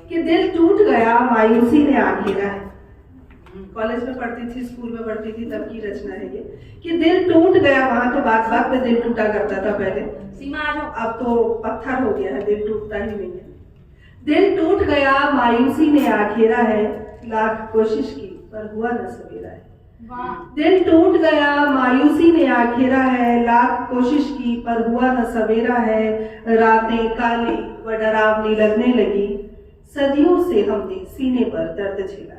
कि दिल टूट गया मायूसी ने आ घेरा है। कॉलेज में पढ़ती थी, स्कूल में पढ़ती थी, तब की रचना है ये कि दिल टूट गया। वहां तो बात बात पे दिल टूटा करता था पहले, अब तो पत्थर हो गया है, दिल टूटता ही नहीं है। दिल टूट गया मायूसी ने आ घेरा है, लाख कोशिश की पर हुआ न सवेरा है। दिल टूट गया मायूसी ने आ घेरा है, लाख कोशिश की पर हुआ न सवेरा है। रातें काली व डरावनी लगने लगी, सदियों से हमने सीने पर दर्द झेला है।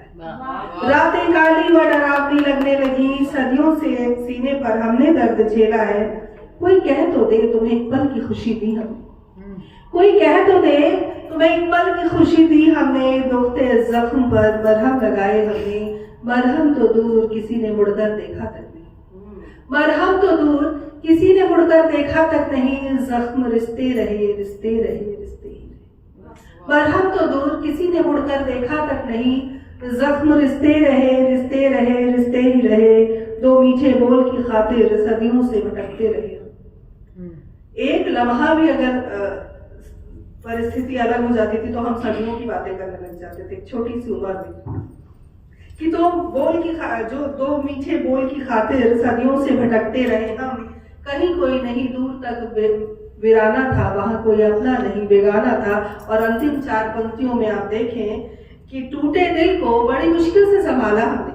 रातें काली व डरावनी लगने लगी, सदियों से सीने पर हमने दर्द झेला है। कोई कह तो दे तुम्हें एक पल की खुशी दी हमने, कोई कह तो दे तुम्हें एक पल की खुशी दी हमने। दुखते जख्म पर मरहम लगाए हमने, मरहम तो दूर किसी ने मुड़कर देखा तक नहीं, मरहम तो दूर किसी ने मुड़कर देखा तक नहीं। जख्म रिश्ते रहे रिश्ते रहे रिश्ते ही रहे, मरहम तो दूर किसी ने मुड़कर देखा तक नहीं। जख्म रिश्ते रहे रिश्ते रहे रिश्ते ही रहे, दो मीठे बोल की खातिर सदियों से भटकते रहे। एक लम्हा भी अगर परिस्थिति अलग हो जाती थी तो हम सदियों की बातें करने लग जाते थे, छोटी सी उम्र में, कि तो बोल की जो दो मीठे बोल की खातिर सदियों से भटकते रहे हम। कहीं कोई नहीं दूर तक वीराना था, वहां कोई अपना नहीं बेगाना था। और अंतिम चार पंक्तियों में आप देखें कि टूटे दिल को बड़ी मुश्किल से संभाला हमने,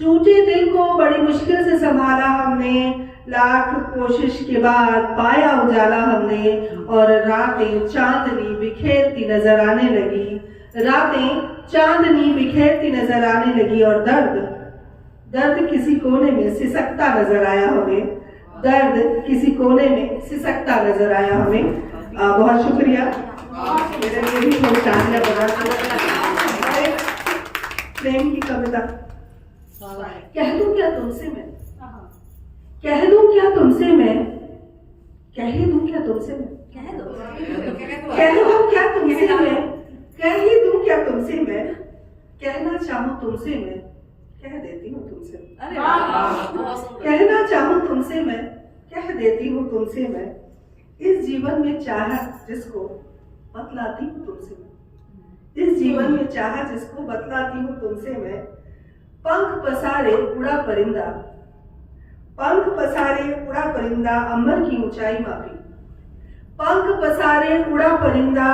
टूटे दिल को बड़ी मुश्किल से संभाला हमने। लाख कोशिश के बाद पाया उजाला हमने, और रातें चांदनी बिखेरती नजर आने लगी, रातें चांदनी बिखेरती नजर आने लगी। और दर्द दर्द किसी कोने में सिसकता नजर आया हमें, दर्द किसी कोने में सिसकता नजर आया हमें। बहुत शुक्रिया। मेरे लिए भी बहुत शानदार बना प्रेम की कविता। कह दूं क्या तुमसे मैं, कह दूं क्या तुमसे मैं, कह दूं क्या तुमसे मैं, कह दूं क्या तुमसे मैं, कह ही दूं क्या तुमसे मैं। कहना चाहूं तुमसे मैं, कह देती हूँ तुमसे, कहना चाहूं तुमसे मैं, कह देती हूँ तुमसे मैं। इस जीवन में चाहत जिसको बतलाती हूँ तुमसे मैं, इस जीवन में चाहत जिसको बतलाती हूँ तुमसे मैं। पंख पसारे उड़ा परिंदा, पंख पसारे उड़ा परिंदा अंबर की ऊंचाई मापी, पंख पसारे उड़ा परिंदा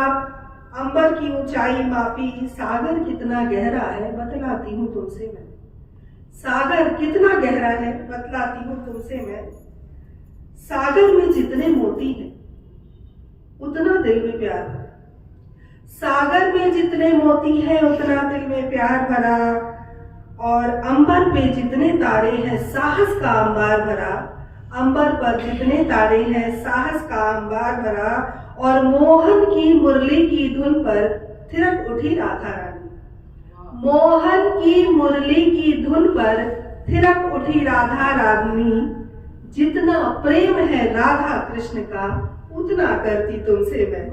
अंबर की ऊंचाई मापी। सागर कितना गहरा है बतलाती हूँ तुमसे मैं, सागर कितना गहरा है बतलाती हूँ तुमसे मैं। सागर में जितने मोती हैं उतना दिल में प्यार भरा, सागर में जितने मोती हैं उतना दिल में प्यार भरा। और अंबर पे जितने तारे हैं साहस का अंबार भरा, अंबर पर जितने तारे हैं साहस का अंबार भरा। और मोहन की मुरली की धुन पर थिरक उठी राधा रानी, मोहन की मुरली की धुन पर थिरक उठी राधा रानी। जितना प्रेम है राधा कृष्ण का उतना करती तुमसे मैं,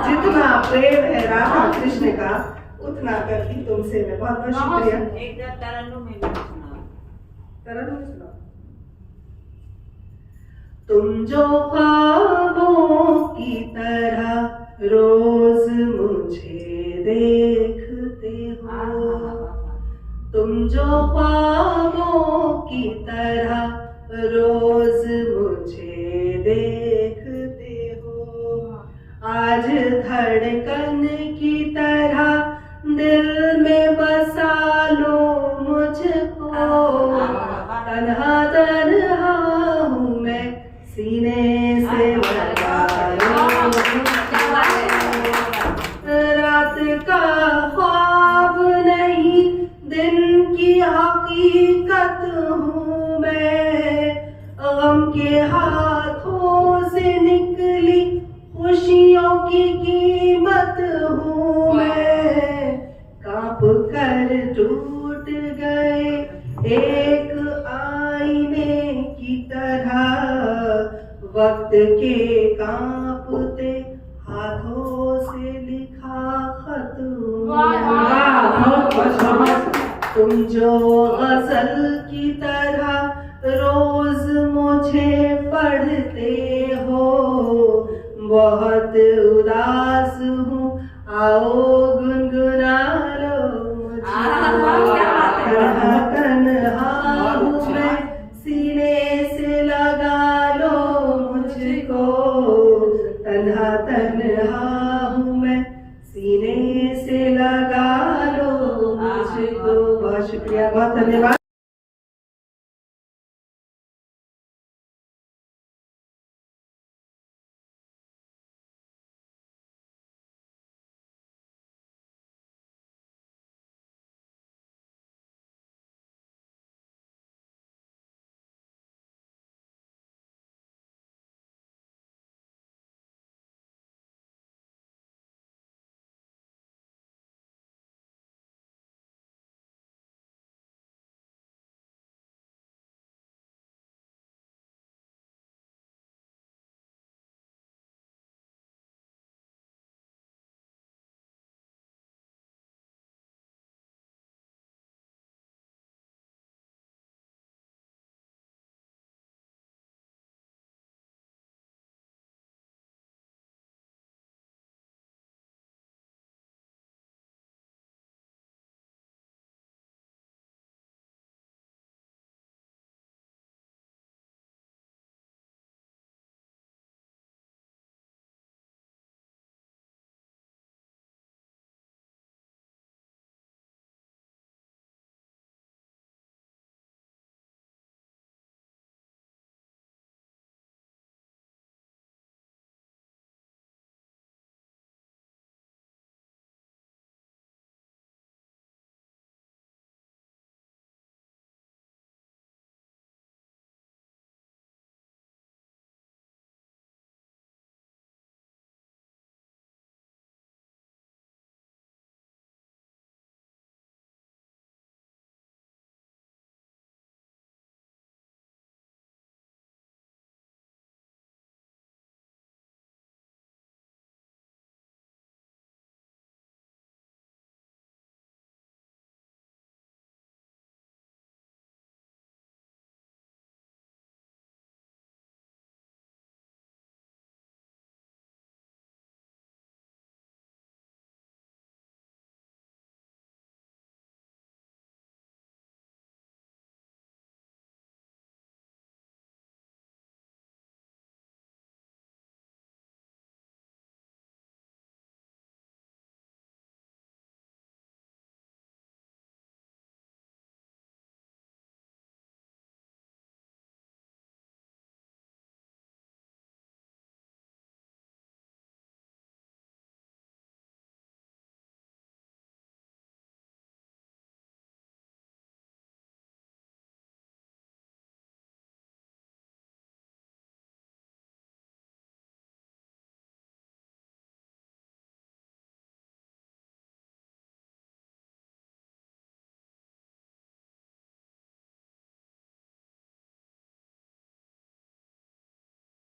जितना प्रेम है राधा कृष्ण का उतना करती तुमसे मैं। बहुत बहुत शुक्रिया। तरन्नुम में सुना। तुम जो ख्वाबों की तरह रोज मुझे देखते हो, तुम जो ख्वाबों की तरह रोज मुझे देखते हो। आज धड़कन की तरह दिल में बसा लो मुझको, तन्हा तन्हा हूँ मैं सीने से लगा लो। रात का ख्वाब नहीं दिन की हकीकत हूँ मैं, गम के हाथों से निकली खुशियों की कीमत हूँ मैं। कांप कर टूट गए एक आईने की तरह, वक्त के कांपते हाथों से लिखा खत तुम जो गजल की तरह रोज मुझे पढ़ते हो। बहुत उदास हूँ आओ गुनगुना लो मुझको, तन्हा हूँ मैं सीने से लगा लो मुझको, तन्हा हूँ मैं सीने से लगा लो मुझको। बहुत शुक्रिया, बहुत धन्यवाद।